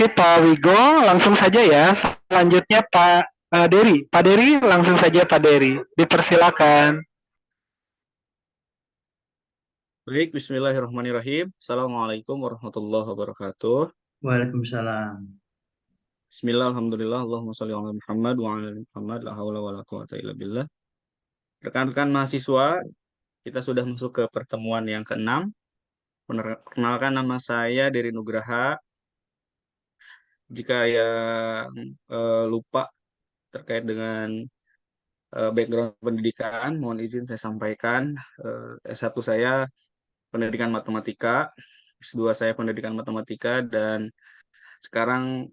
Oke, Pak Wigo, langsung saja ya. Selanjutnya Pak Dery. Pak Dery, langsung saja Pak Dery. Dipersilakan. Baik, bismillahirrahmanirrahim. Assalamualaikum warahmatullahi wabarakatuh. Waalaikumsalam. Bismillah, alhamdulillah, Allahumma sholli ala Muhammad wa ala ali Muhammad, la haula wa la quwata illa billah. Rekan-rekan mahasiswa, kita sudah masuk ke pertemuan yang keenam. Perkenalkan, nama saya Dery Nugraha. Jika yang lupa terkait dengan background pendidikan, mohon izin saya sampaikan. S1 saya pendidikan matematika, S2 saya pendidikan matematika, dan sekarang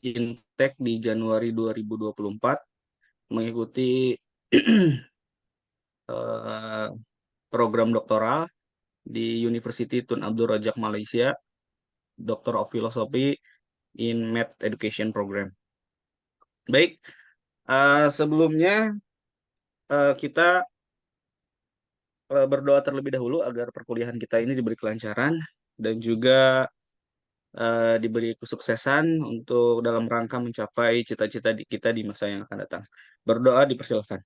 intake di Januari 2024 mengikuti eh, program doktoral di University Tun Abdul Razak Malaysia, Doctor of Philosophy in Math Education Program. Baik, sebelumnya kita berdoa terlebih dahulu agar perkuliahan kita ini diberi kelancaran dan juga diberi kesuksesan untuk dalam rangka mencapai cita-cita kita di masa yang akan datang. Berdoa dipersilakan.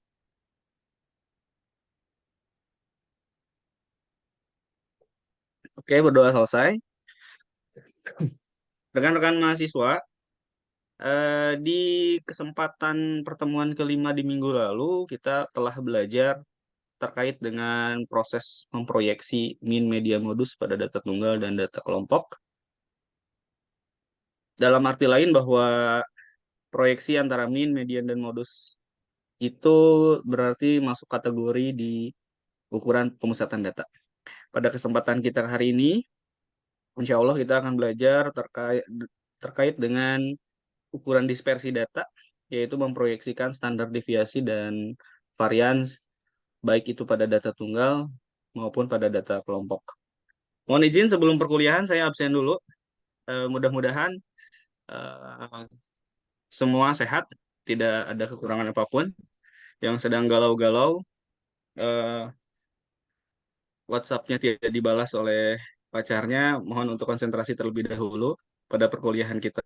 Oke, berdoa selesai. Rekan-rekan mahasiswa, di kesempatan pertemuan kelima di minggu lalu, kita telah belajar terkait dengan proses memproyeksi mean media modus pada data tunggal dan data kelompok. Dalam arti lain bahwa proyeksi antara mean, median, dan modus itu berarti masuk kategori di ukuran pemusatan data. Pada kesempatan kita hari ini, insya Allah kita akan belajar terkait dengan ukuran dispersi data, yaitu memproyeksikan standar deviasi dan varians, baik itu pada data tunggal maupun pada data kelompok. Mohon izin sebelum perkuliahan saya absen dulu. Mudah-mudahan eh, semua sehat, tidak ada kekurangan apapun. Yang sedang galau-galau, eh, WhatsApp-nya tidak dibalas oleh pacarnya, mohon untuk konsentrasi terlebih dahulu pada perkuliahan kita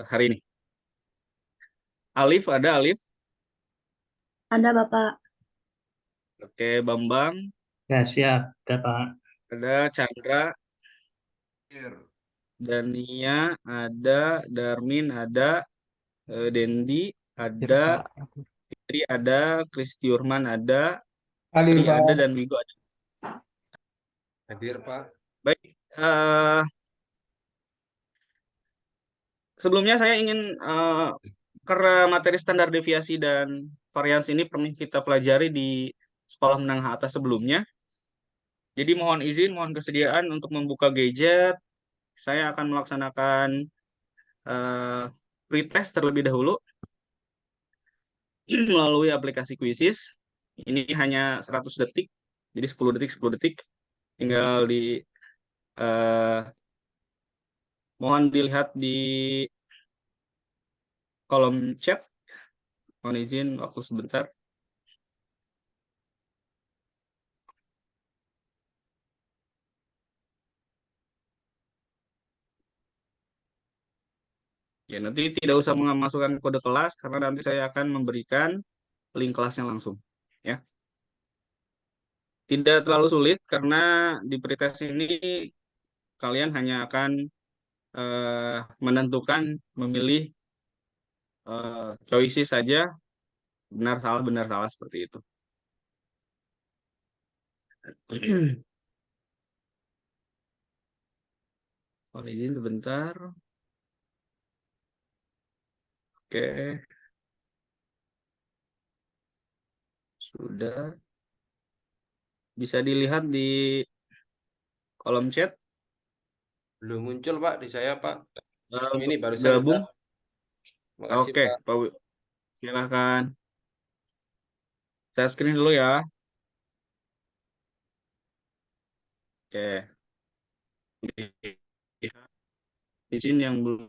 hari ini. Alif, ada Alif? Ada Bapak. Oke, Bambang, Ya, siap, ada Pak. ada Chandra, Dania, ada Darmin, ada Dendi, Ya, ada Pak. Fitri, ada Kristiurman, ada Hadir, Tri, ada, Pak. dan Wigo ada. Hadir, Pak. Baik, sebelumnya saya ingin karena materi standar deviasi dan varians ini pernah kita pelajari di sekolah menengah atas sebelumnya. Jadi mohon izin, mohon kesediaan untuk membuka gadget. Saya akan melaksanakan eh, pretest terlebih dahulu melalui aplikasi Quizzes. Ini hanya 100 detik, jadi 10 detik, 10 detik. Tinggal eh, mohon dilihat di kolom chat. Mohon izin waktu sebentar. Ya, nanti tidak usah memasukkan kode kelas karena nanti saya akan memberikan link kelasnya langsung. Ya, tidak terlalu sulit karena di pretest ini kalian hanya akan menentukan, memilih choices saja, benar salah seperti itu. Mohon izin sebentar. Oke, sudah bisa dilihat di kolom chat. Belum muncul, Pak, di saya, Pak. Ini Untuk barusan udah. gabung. Makasih, Oke, Pak. Pak silakan. Saya screen dulu ya. Oke. Izin yang belum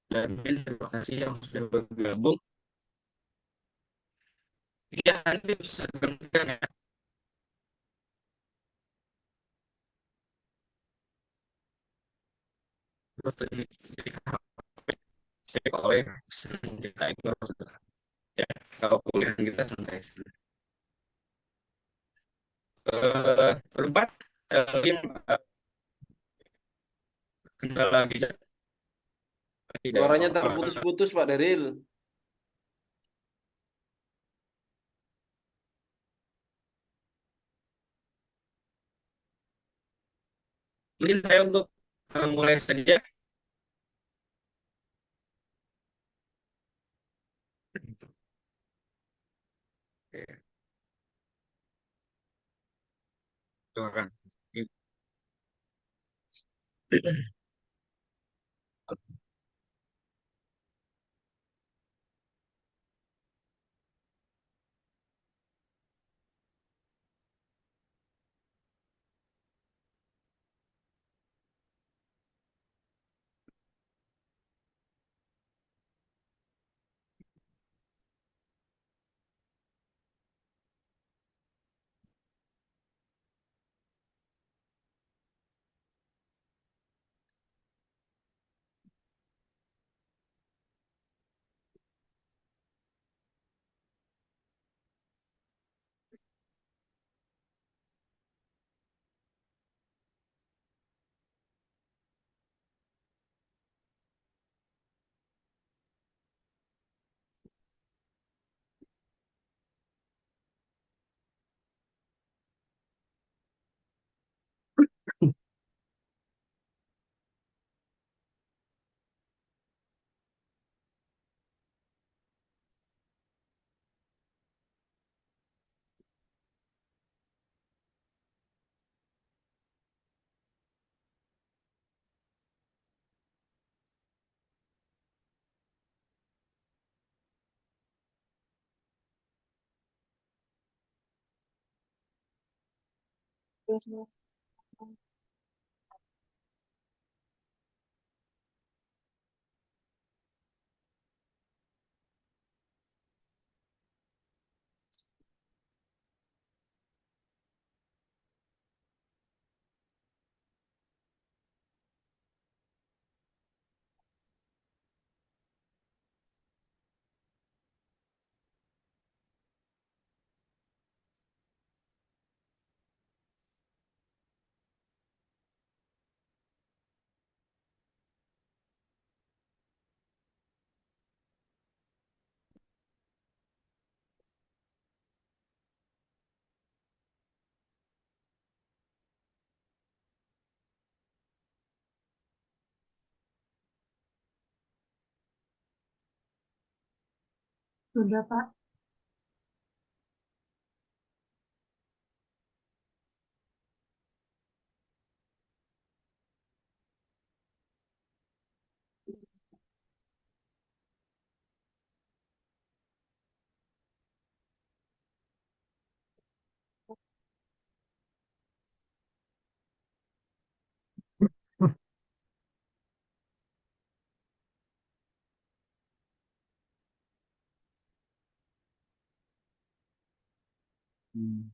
dan terima kasih yang sudah bergabung. Iya, nanti bisa digantikan ya. Betul. Jadi kalau yang senang kita itu harus ya, kalau kuliah kita santai sih. Berbat, yang kendala bijak tidak Suaranya apa. terputus-putus Pak Deril. Mungkin saya untuk mulai saja. Oke, silakan. Sudah, Pak. Hmm.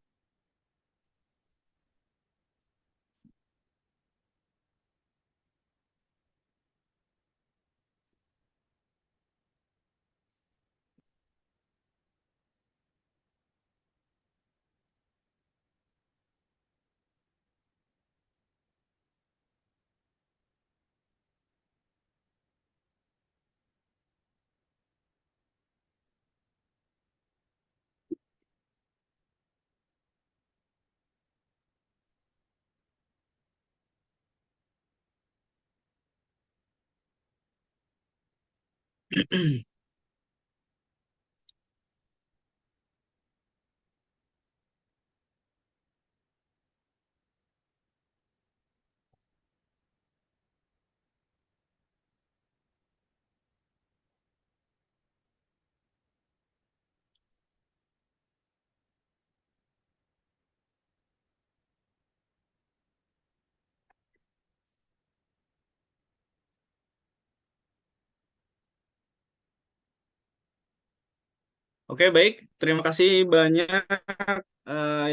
Oke, baik. Terima kasih banyak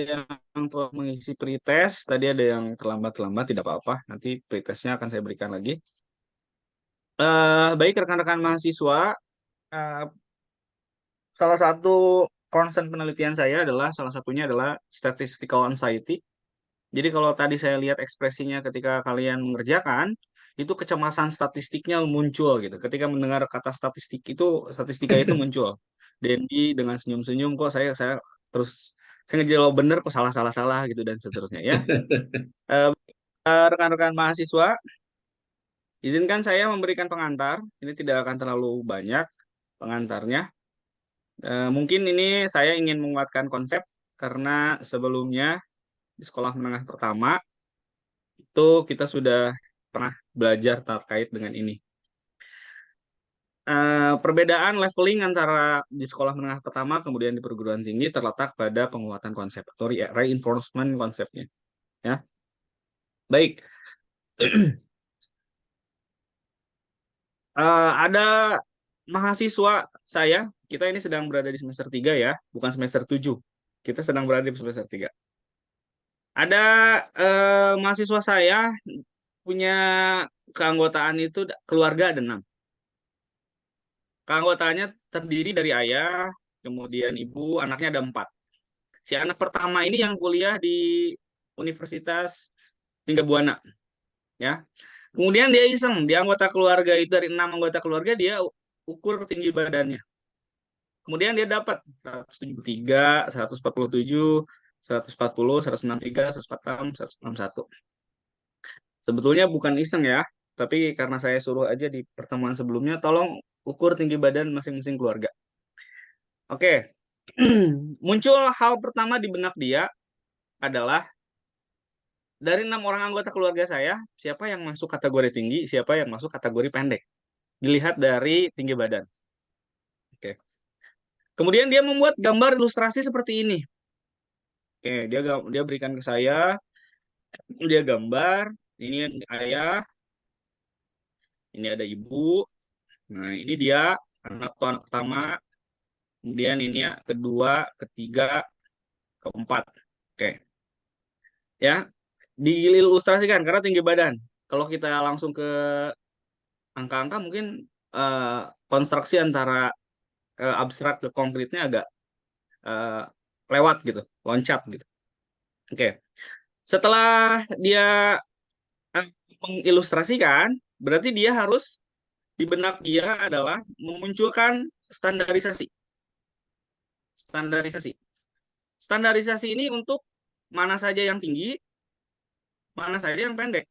yang telah mengisi pretest. Tadi ada yang terlambat-terlambat, tidak apa-apa. Nanti pretestnya akan saya berikan lagi. Baik, rekan-rekan mahasiswa, eh, salah satu concern penelitian saya adalah salah satunya adalah statistical anxiety. Jadi kalau tadi saya lihat ekspresinya ketika kalian mengerjakan, itu kecemasan statistiknya muncul gitu. Ketika mendengar kata statistik itu, statistika itu muncul. Dendi dengan senyum-senyum kok saya terus saya ngejawab bener kok salah-salah-salah gitu dan seterusnya ya. Eh, Rekan-rekan mahasiswa, izinkan saya memberikan pengantar. Ini tidak akan terlalu banyak pengantarnya. Mungkin ini saya ingin menguatkan konsep karena sebelumnya di sekolah menengah pertama itu kita sudah pernah belajar terkait dengan ini. Perbedaan leveling antara di sekolah menengah pertama kemudian di perguruan tinggi terletak pada penguatan konsep atau reinforcement konsepnya. Ya, baik. Ada mahasiswa saya, kita ini sedang berada di semester 3 ya, bukan semester 7. Kita sedang berada di semester 3. Ada mahasiswa saya punya keanggotaan itu keluarga ada 6. Keanggotaannya terdiri dari ayah, kemudian ibu, anaknya ada 4. Si anak pertama ini yang kuliah di Universitas Linggabuana, ya. Kemudian dia iseng, di anggota keluarga itu dari 6 anggota keluarga dia ukur tinggi badannya. Kemudian dia dapat 173, 147, 140, 163, 146, 161. Sebetulnya bukan iseng ya, tapi karena saya suruh aja di pertemuan sebelumnya, tolong ukur tinggi badan masing-masing keluarga. Oke, muncul hal pertama di benak dia adalah dari 6 orang anggota keluarga saya, siapa yang masuk kategori tinggi, siapa yang masuk kategori pendek. Dilihat dari tinggi badan. Oke. Kemudian dia membuat gambar ilustrasi seperti ini. Oke, dia berikan ke saya, dia gambar, ini ayah, ini ada ibu. Nah, ini dia anak pertama, kemudian ini ya kedua, ketiga, keempat. Oke. Ya, diilustrasikan karena tinggi badan. Kalau kita langsung ke angka-angka mungkin eh, konstruksi antara abstrak ke konkretnya agak eh, lewat gitu, loncat gitu. Oke. Setelah dia mengilustrasikan, berarti dia harus di benak dia adalah memunculkan standarisasi. Standarisasi. Standarisasi ini untuk mana saja yang tinggi, mana saja yang pendek.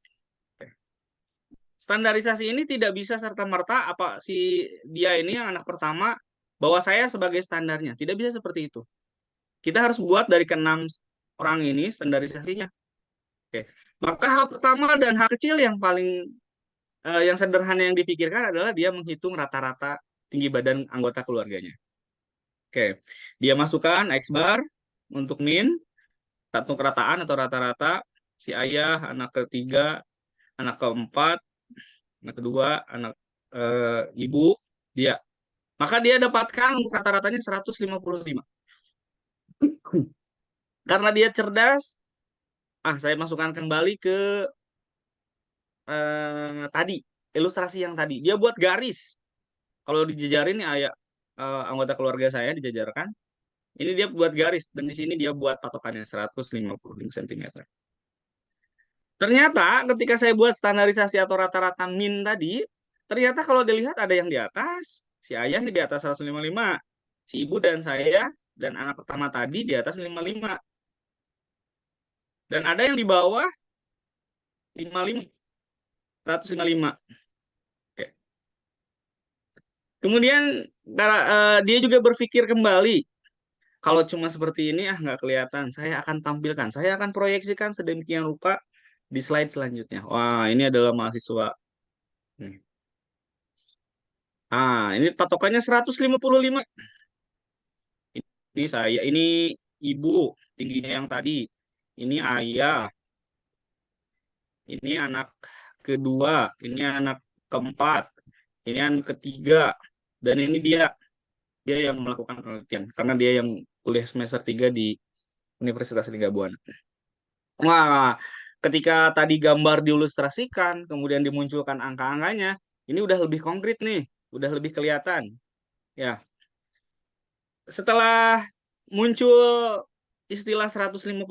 Standarisasi ini tidak bisa serta-merta apa si dia ini yang anak pertama bahwa saya sebagai standarnya. Tidak bisa seperti itu. Kita harus buat dari ke-6 orang ini standarisasinya. Oke. Maka hal pertama dan hal kecil yang paling yang sederhana yang dipikirkan adalah dia menghitung rata-rata tinggi badan anggota keluarganya. Oke. Dia masukkan X bar untuk min, satu kerataan atau rata-rata si ayah, anak ketiga, anak keempat, anak kedua, anak ibu, dia. Maka dia dapatkan rata-ratanya 155. Karena dia cerdas, saya masukkan kembali ke tadi, ilustrasi yang tadi. Dia buat garis. Kalau dijejarin nih anggota keluarga saya dijajarkan, ini dia buat garis dan di sini dia buat patokannya 155 cm. Ternyata ketika saya buat standarisasi atau rata-rata min tadi, ternyata kalau dilihat ada yang di atas, si ayah di atas 155, si ibu dan saya dan anak pertama tadi di atas 55. Dan ada yang di bawah 55, 155. Oke. Kemudian dia juga berpikir kembali, kalau cuma seperti ini nggak kelihatan, saya akan tampilkan, saya akan proyeksikan sedemikian rupa di slide selanjutnya. Wah, ini adalah mahasiswa. Ini patokannya 155. Ini saya, ini ibu tingginya yang tadi. Ini ayah. Ini anak kedua, ini anak keempat, ini anak ketiga, dan ini dia dia yang melakukan penelitian karena dia yang kuliah semester 3 di Universitas Lingga Buana. Wah, ketika tadi gambar diilustrasikan, kemudian dimunculkan angka-angkanya, ini udah lebih konkret nih, udah lebih kelihatan. Ya, setelah muncul istilah 155,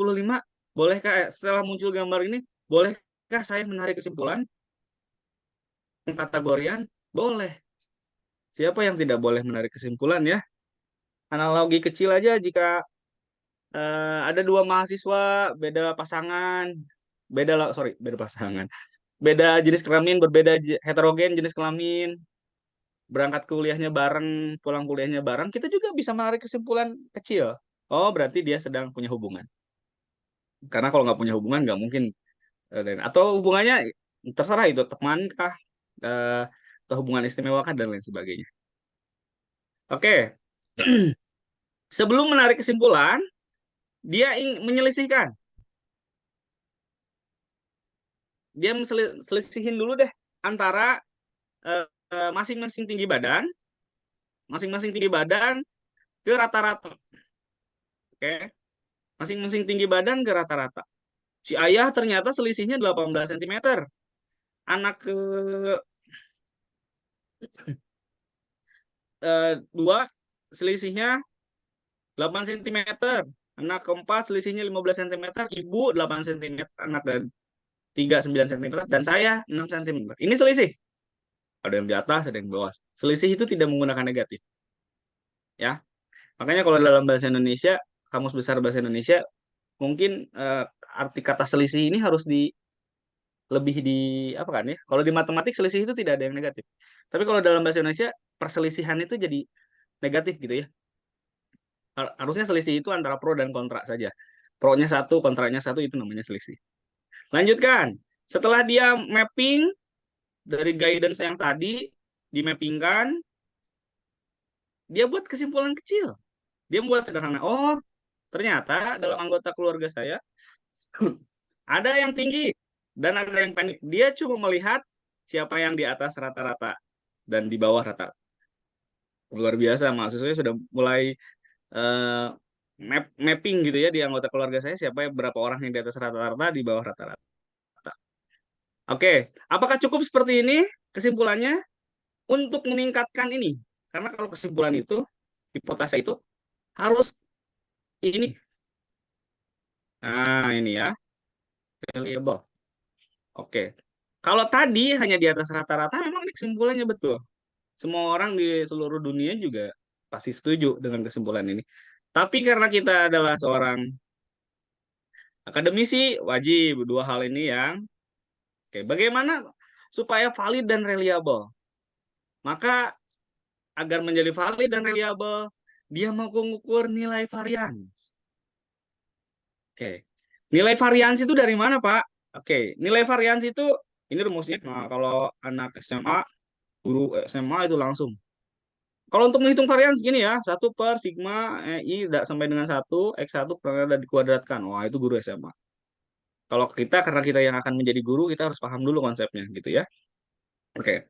setelah muncul gambar ini, bolehkah saya menarik kesimpulan kategorian? Boleh. Siapa yang tidak boleh menarik kesimpulan ya? Analogi kecil aja jika ada dua mahasiswa beda pasangan, beda pasangan, beda jenis kelamin, heterogen jenis kelamin, berangkat kuliahnya bareng, pulang kuliahnya bareng, kita juga bisa menarik kesimpulan kecil. Oh, berarti dia sedang punya hubungan. Karena kalau nggak punya hubungan nggak mungkin atau hubungannya terserah itu teman kah, atau hubungan istimewa kah dan lain sebagainya. Oke. Sebelum menarik kesimpulan, dia menyelesaikan. Dia selisihin dulu deh antara masing-masing tinggi badan, ke rata-rata. Oke. Masing-masing tinggi badan ke rata-rata. Si ayah ternyata selisihnya 18 cm. Anak ke dua selisihnya 8 cm. Anak keempat selisihnya 15 cm. Ibu 8 cm. Anak dan 3 9 cm. Dan saya 6 cm. Ini selisih. Ada yang di atas, ada yang di bawah. Selisih itu tidak menggunakan negatif. Ya. Makanya kalau dalam bahasa Indonesia, Kamus Besar Bahasa Indonesia, mungkin arti kata selisih ini harus lebih di apa kan ya? Kalau di matematik selisih itu tidak ada yang negatif. Tapi kalau dalam bahasa Indonesia perselisihan itu jadi negatif gitu ya. Harusnya selisih itu antara pro dan kontra saja. Pro-nya satu, kontranya satu, itu namanya selisih. Lanjutkan. Setelah dia mapping dari guidance yang tadi dimappingkan, dia buat kesimpulan kecil. Dia buat sederhana. Oh, ternyata dalam anggota keluarga saya ada yang tinggi dan ada yang pendek. Dia cuma melihat siapa yang di atas rata-rata dan di bawah rata-rata. Luar biasa, mahasiswa sudah mulai mapping gitu ya di anggota keluarga saya, siapa yang berapa orang yang di atas rata-rata, di bawah rata-rata. Oke, apakah cukup seperti ini kesimpulannya? Untuk meningkatkan ini, karena kalau kesimpulan itu, hipotesa itu harus ini. Nah, ini ya, reliable. Oke. Kalau tadi hanya di atas rata-rata, memang kesimpulannya betul. Semua orang di seluruh dunia juga pasti setuju dengan kesimpulan ini. Tapi karena kita adalah seorang akademisi, wajib dua hal ini yang oke, bagaimana supaya valid dan reliable? Maka agar menjadi valid dan reliable, dia mau mengukur nilai varians. Oke. Nilai varians itu dari mana, Pak? Oke, nilai varians itu ini rumusnya. Nah, kalau anak SMA, guru SMA itu langsung. Kalau untuk menghitung varians gini ya, 1 per sigma I sampai dengan 1, X1 pernah dikuadratkan. Wah, itu guru SMA. Kalau kita, karena kita yang akan menjadi guru, kita harus paham dulu konsepnya, gitu ya. Oke.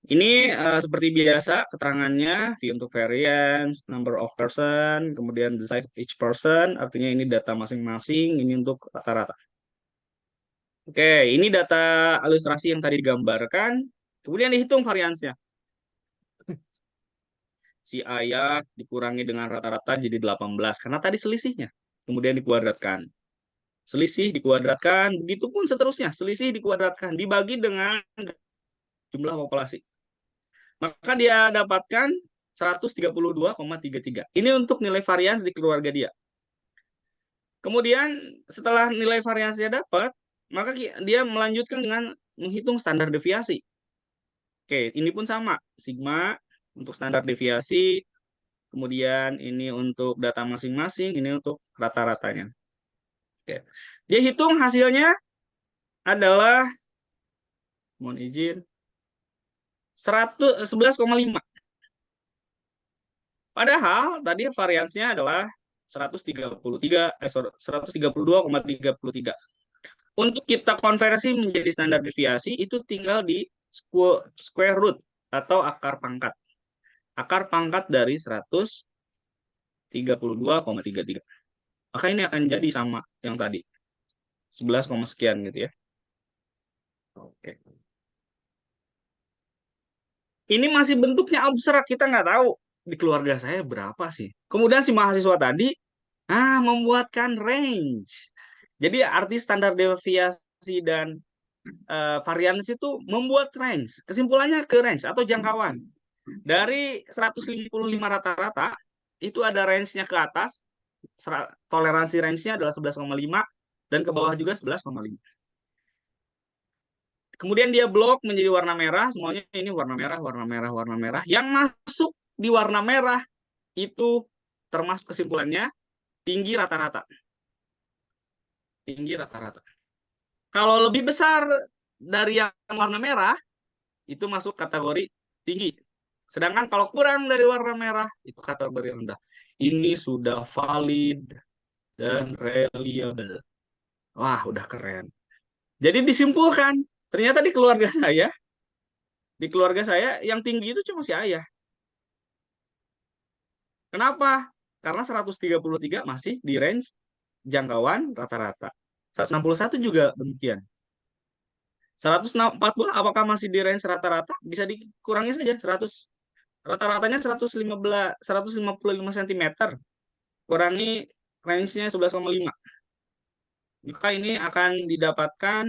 Ini seperti biasa keterangannya, V untuk variance, number of person, kemudian the size of each person, artinya ini data masing-masing, ini untuk rata-rata. Oke, ini data ilustrasi yang tadi digambarkan, kemudian dihitung variansnya. Si ayah dikurangi dengan rata-rata jadi 18, karena tadi selisihnya. Kemudian dikuadratkan. Selisih dikuadratkan, begitupun seterusnya. Selisih dikuadratkan, dibagi dengan jumlah populasi. Maka dia dapatkan 132,33. Ini untuk nilai varians di keluarga dia. Kemudian setelah nilai variansnya dapat, maka dia melanjutkan dengan menghitung standar deviasi. Oke, ini pun sama. Sigma untuk standar deviasi, kemudian ini untuk data masing-masing, ini untuk rata-ratanya. Oke. Dia hitung hasilnya adalah, mohon izin, 11,5. Padahal tadi variansnya adalah 132,33. Untuk kita konversi menjadi standar deviasi itu tinggal di square root atau akar pangkat. akar pangkat dari 132,33. Maka ini akan jadi sama yang tadi. 11, sekian gitu ya. Oke. Ini masih bentuknya abstrak, kita nggak tahu di keluarga saya berapa sih. Kemudian si mahasiswa tadi membuatkan range. Jadi arti standar deviasi dan varians itu membuat range. Kesimpulannya ke range atau jangkauan. Dari 155 rata-rata, itu ada range-nya ke atas, toleransi range-nya adalah 11,5, dan ke bawah juga 11,5. Kemudian dia blok menjadi warna merah, semuanya ini warna merah, warna merah, warna merah. Yang masuk di warna merah itu termasuk kesimpulannya tinggi rata-rata. Tinggi rata-rata. Kalau lebih besar dari yang warna merah, itu masuk kategori tinggi. Sedangkan kalau kurang dari warna merah, itu kategori rendah. Ini sudah valid dan reliable. Wah, udah keren. Jadi disimpulkan, ternyata di keluarga saya yang tinggi itu cuma si ayah. Kenapa? Karena 133 masih di range jangkauan rata-rata. 161 juga demikian. 140 apakah masih di range rata-rata? Bisa dikurangi saja 100. Rata-ratanya 155 cm. Kurangi range-nya 11,5. Maka ini akan didapatkan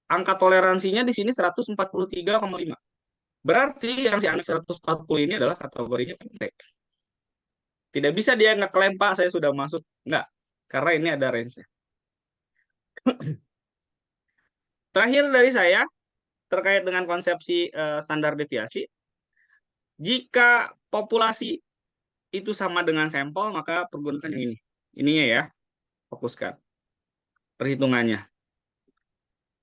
angka toleransinya di sini 143,5. Berarti yang si anak 140 ini adalah kategorinya pendek. Tidak bisa dia ngeklaim, Pak, saya sudah masuk. Enggak, karena ini ada range-nya. Terakhir dari saya, terkait dengan konsepsi standar deviasi, jika populasi itu sama dengan sampel, maka pergunakan yang ini. Ininya ya, fokuskan perhitungannya.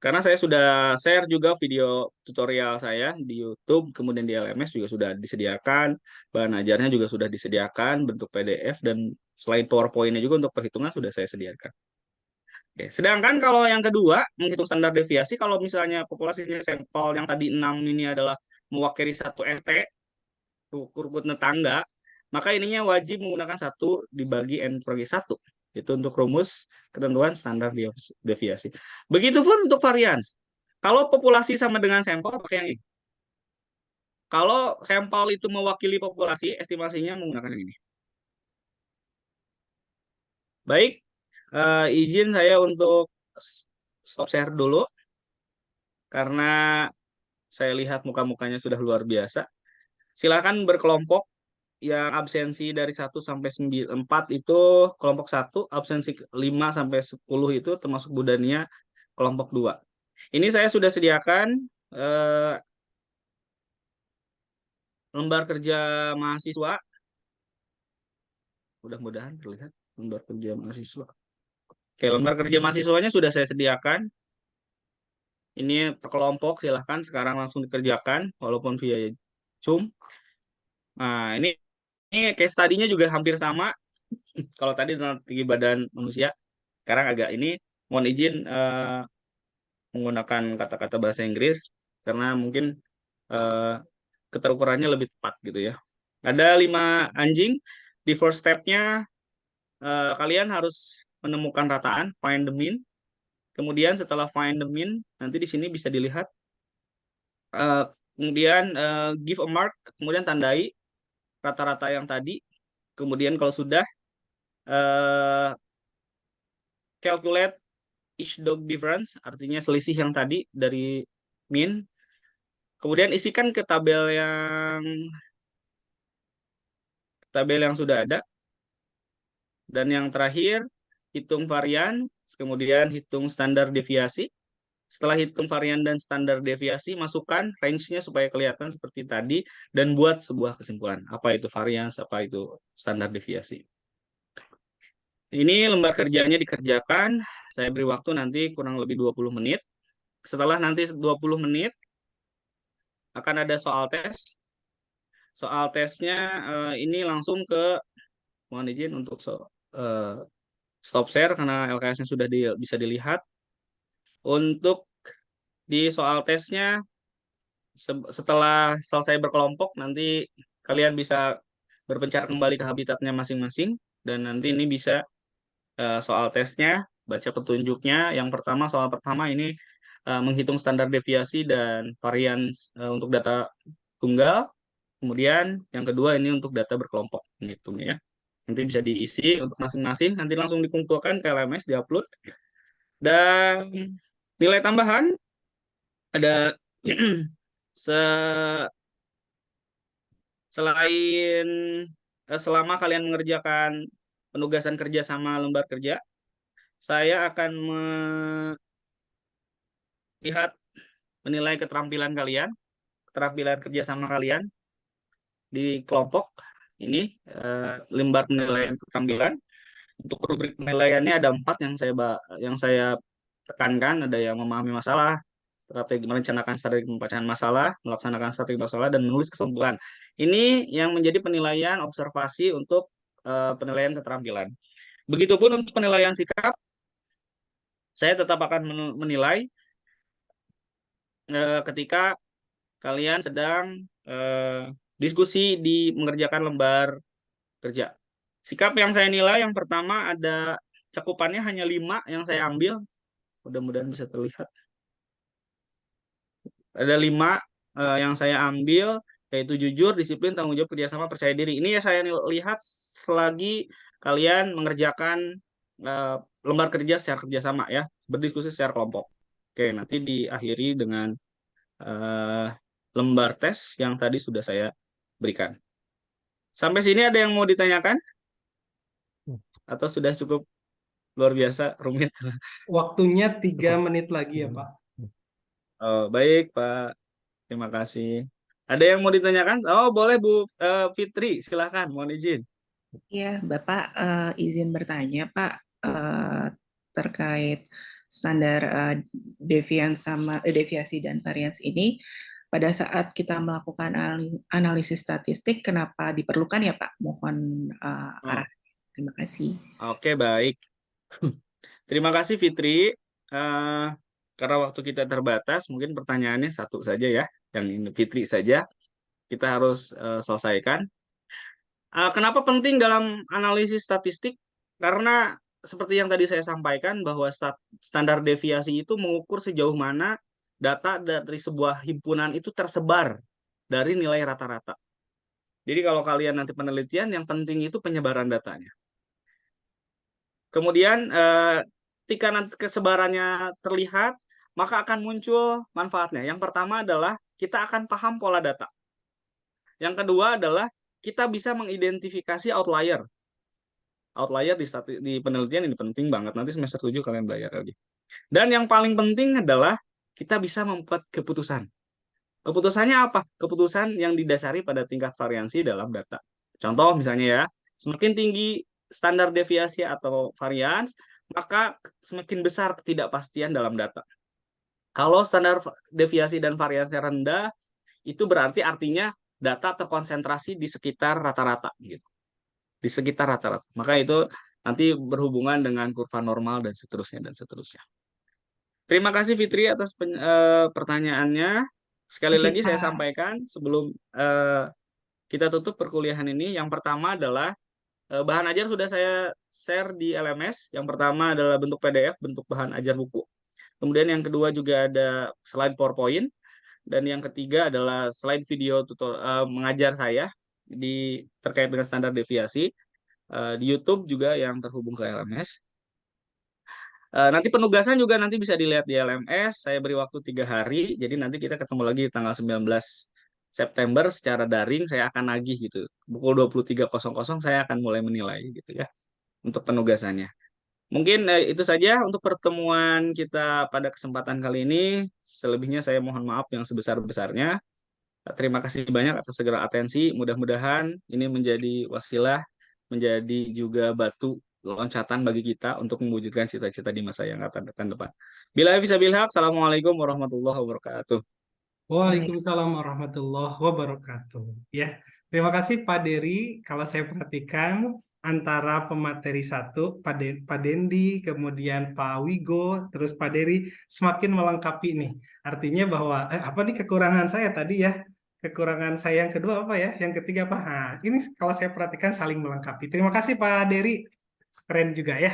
Karena saya sudah share juga video tutorial saya di YouTube, kemudian di LMS juga sudah disediakan, bahan ajarnya juga sudah disediakan, bentuk PDF, dan slide PowerPoint-nya juga untuk perhitungan sudah saya sediakan. Oke. Sedangkan kalau yang kedua, menghitung standar deviasi, kalau misalnya populasinya sampel yang tadi 6 ini adalah mewakili satu RT, rukun tetangga, maka ininya wajib menggunakan 1 dibagi N/1. Itu untuk rumus ketentuan standar deviasi. Begitupun untuk varians. Kalau populasi sama dengan sampel, pakai yang ini. Kalau sampel itu mewakili populasi, estimasinya menggunakan yang ini. Baik, izin saya untuk stop share dulu. Karena saya lihat muka-mukanya sudah luar biasa. Silakan berkelompok. Yang absensi dari 1 sampai 4 itu kelompok 1, absensi 5 sampai 10 itu termasuk Budania kelompok 2. Ini saya sudah sediakan lembar kerja mahasiswa. Mudah-mudahan terlihat lembar kerja mahasiswa. Oke, lembar kerja mahasiswanya sudah saya sediakan. Ini per kelompok, silahkan sekarang langsung dikerjakan walaupun via Zoom. Nah, ini case study-nya juga hampir sama. Kalau tadi tentang tinggi badan manusia, sekarang agak ini mohon izin menggunakan kata-kata bahasa Inggris karena mungkin keterukurannya lebih tepat gitu ya. Ada 5 anjing. Di first step-nya kalian harus menemukan rataan, find the mean. Kemudian setelah find the mean, nanti di sini bisa dilihat. Kemudian give a mark, kemudian tandai rata-rata yang tadi. Kemudian kalau sudah calculate each dog difference, artinya selisih yang tadi dari mean. Kemudian isikan ke tabel yang sudah ada. Dan yang terakhir, hitung varian, kemudian hitung standar deviasi. Setelah hitung varian dan standar deviasi, masukkan range-nya supaya kelihatan seperti tadi, dan buat sebuah kesimpulan. Apa itu varian, apa itu standar deviasi. Ini lembar kerjanya dikerjakan, saya beri waktu nanti kurang lebih 20 menit. Setelah nanti 20 menit, akan ada soal tes. Soal tesnya ini langsung ke, mohon izin untuk stop share karena LKS-nya sudah bisa dilihat. Untuk di soal tesnya, setelah selesai berkelompok, nanti kalian bisa berpencar kembali ke habitatnya masing-masing, dan nanti ini bisa soal tesnya, baca petunjuknya. Yang pertama, soal pertama ini menghitung standar deviasi dan varian untuk data tunggal. Kemudian yang kedua ini untuk data berkelompok menghitungnya ya. Nanti bisa diisi untuk masing-masing, nanti langsung dikumpulkan ke LMS, diupload. Dan nilai tambahan ada selain selama kalian mengerjakan penugasan kerja sama lembar kerja, saya akan melihat menilai keterampilan kalian, keterampilan kerja sama kalian di kelompok ini, lembar penilaian keterampilan. Untuk rubrik penilaiannya ada 4 yang saya tekankan. Ada yang memahami masalah, strategi merencanakan strategi pemecahan masalah, melaksanakan strategi masalah, dan menulis kesimpulan. Ini yang menjadi penilaian observasi untuk penilaian keterampilan. Begitupun untuk penilaian sikap, saya tetap akan menilai ketika kalian sedang diskusi di mengerjakan lembar kerja. Sikap yang saya nilai yang pertama ada cakupannya hanya 5 yang saya ambil. Mudah-mudahan bisa terlihat. Ada 5 yang saya ambil, yaitu jujur, disiplin, tanggung jawab, kerjasama, percaya diri. Ini ya saya lihat selagi kalian mengerjakan lembar kerja secara kerjasama ya, berdiskusi secara kelompok. Oke, nanti diakhiri dengan lembar tes yang tadi sudah saya berikan. Sampai sini ada yang mau ditanyakan? Atau sudah cukup luar biasa rumit? Waktunya 3 menit lagi ya Pak. Oh, baik Pak. Terima kasih. Ada yang mau ditanyakan? Oh, boleh Bu Fitri, silakan, mohon izin. Ya, Bapak izin bertanya Pak terkait standar deviasi dan varians ini. Pada saat kita melakukan analisis statistik, kenapa diperlukan ya Pak? Mohon arah. Terima kasih. Oke, baik. Terima kasih Fitri. Karena waktu kita terbatas, mungkin pertanyaannya satu saja ya, yang ini Fitri saja. Kita harus selesaikan. Kenapa penting dalam analisis statistik? Karena seperti yang tadi saya sampaikan bahwa standar deviasi itu mengukur sejauh mana data dari sebuah himpunan itu tersebar dari nilai rata-rata. Jadi kalau kalian nanti penelitian, yang penting itu penyebaran datanya. Kemudian ketika nanti kesebarannya terlihat, maka akan muncul manfaatnya. Yang pertama adalah kita akan paham pola data. Yang kedua adalah kita bisa mengidentifikasi outlier. Outlier di penelitian ini penting banget. Nanti semester 7 kalian belajar lagi. Dan yang paling penting adalah kita bisa membuat keputusan. Keputusannya apa? Keputusan yang didasari pada tingkat variansi dalam data. Contoh misalnya ya, semakin tinggi standar deviasi atau varians, maka semakin besar ketidakpastian dalam data. Kalau standar deviasi dan variansnya rendah, itu berarti artinya data terkonsentrasi di sekitar rata-rata gitu. Di sekitar rata-rata. Maka itu nanti berhubungan dengan kurva normal dan seterusnya dan seterusnya. Terima kasih Fitri atas pertanyaannya. Sekali lagi saya sampaikan sebelum kita tutup perkuliahan ini. Yang pertama adalah bahan ajar sudah saya share di LMS. Yang pertama adalah bentuk PDF, bentuk bahan ajar buku. Kemudian yang kedua juga ada slide PowerPoint. Dan yang ketiga adalah slide video tutorial mengajar saya terkait dengan standar deviasi. Di YouTube juga yang terhubung ke LMS. Nanti penugasan juga nanti bisa dilihat di LMS. Saya beri waktu 3 hari. Jadi nanti kita ketemu lagi tanggal 19 September secara daring. Saya akan nagih gitu. Pukul 23.00 saya akan mulai menilai gitu ya untuk penugasannya. Mungkin itu saja untuk pertemuan kita pada kesempatan kali ini. Selebihnya saya mohon maaf yang sebesar-besarnya. Terima kasih banyak atas segala atensi. Mudah-mudahan ini menjadi wasilah, menjadi juga batu loncatan bagi kita untuk mewujudkan cita-cita di masa yang akan depan. Bila bisa bilhaq, assalamualaikum warahmatullahi wabarakatuh. Waalaikumsalam warahmatullahi wabarakatuh. Ya, terima kasih Pak Dery. Kalau saya perhatikan antara pemateri satu, Pak Dendi, kemudian Pak Wigo, terus Pak Dery semakin melengkapi nih. Artinya bahwa apa nih kekurangan saya tadi ya? Kekurangan saya yang kedua apa ya? Yang ketiga apa? Nah, ini kalau saya perhatikan saling melengkapi. Terima kasih Pak Dery, keren juga ya.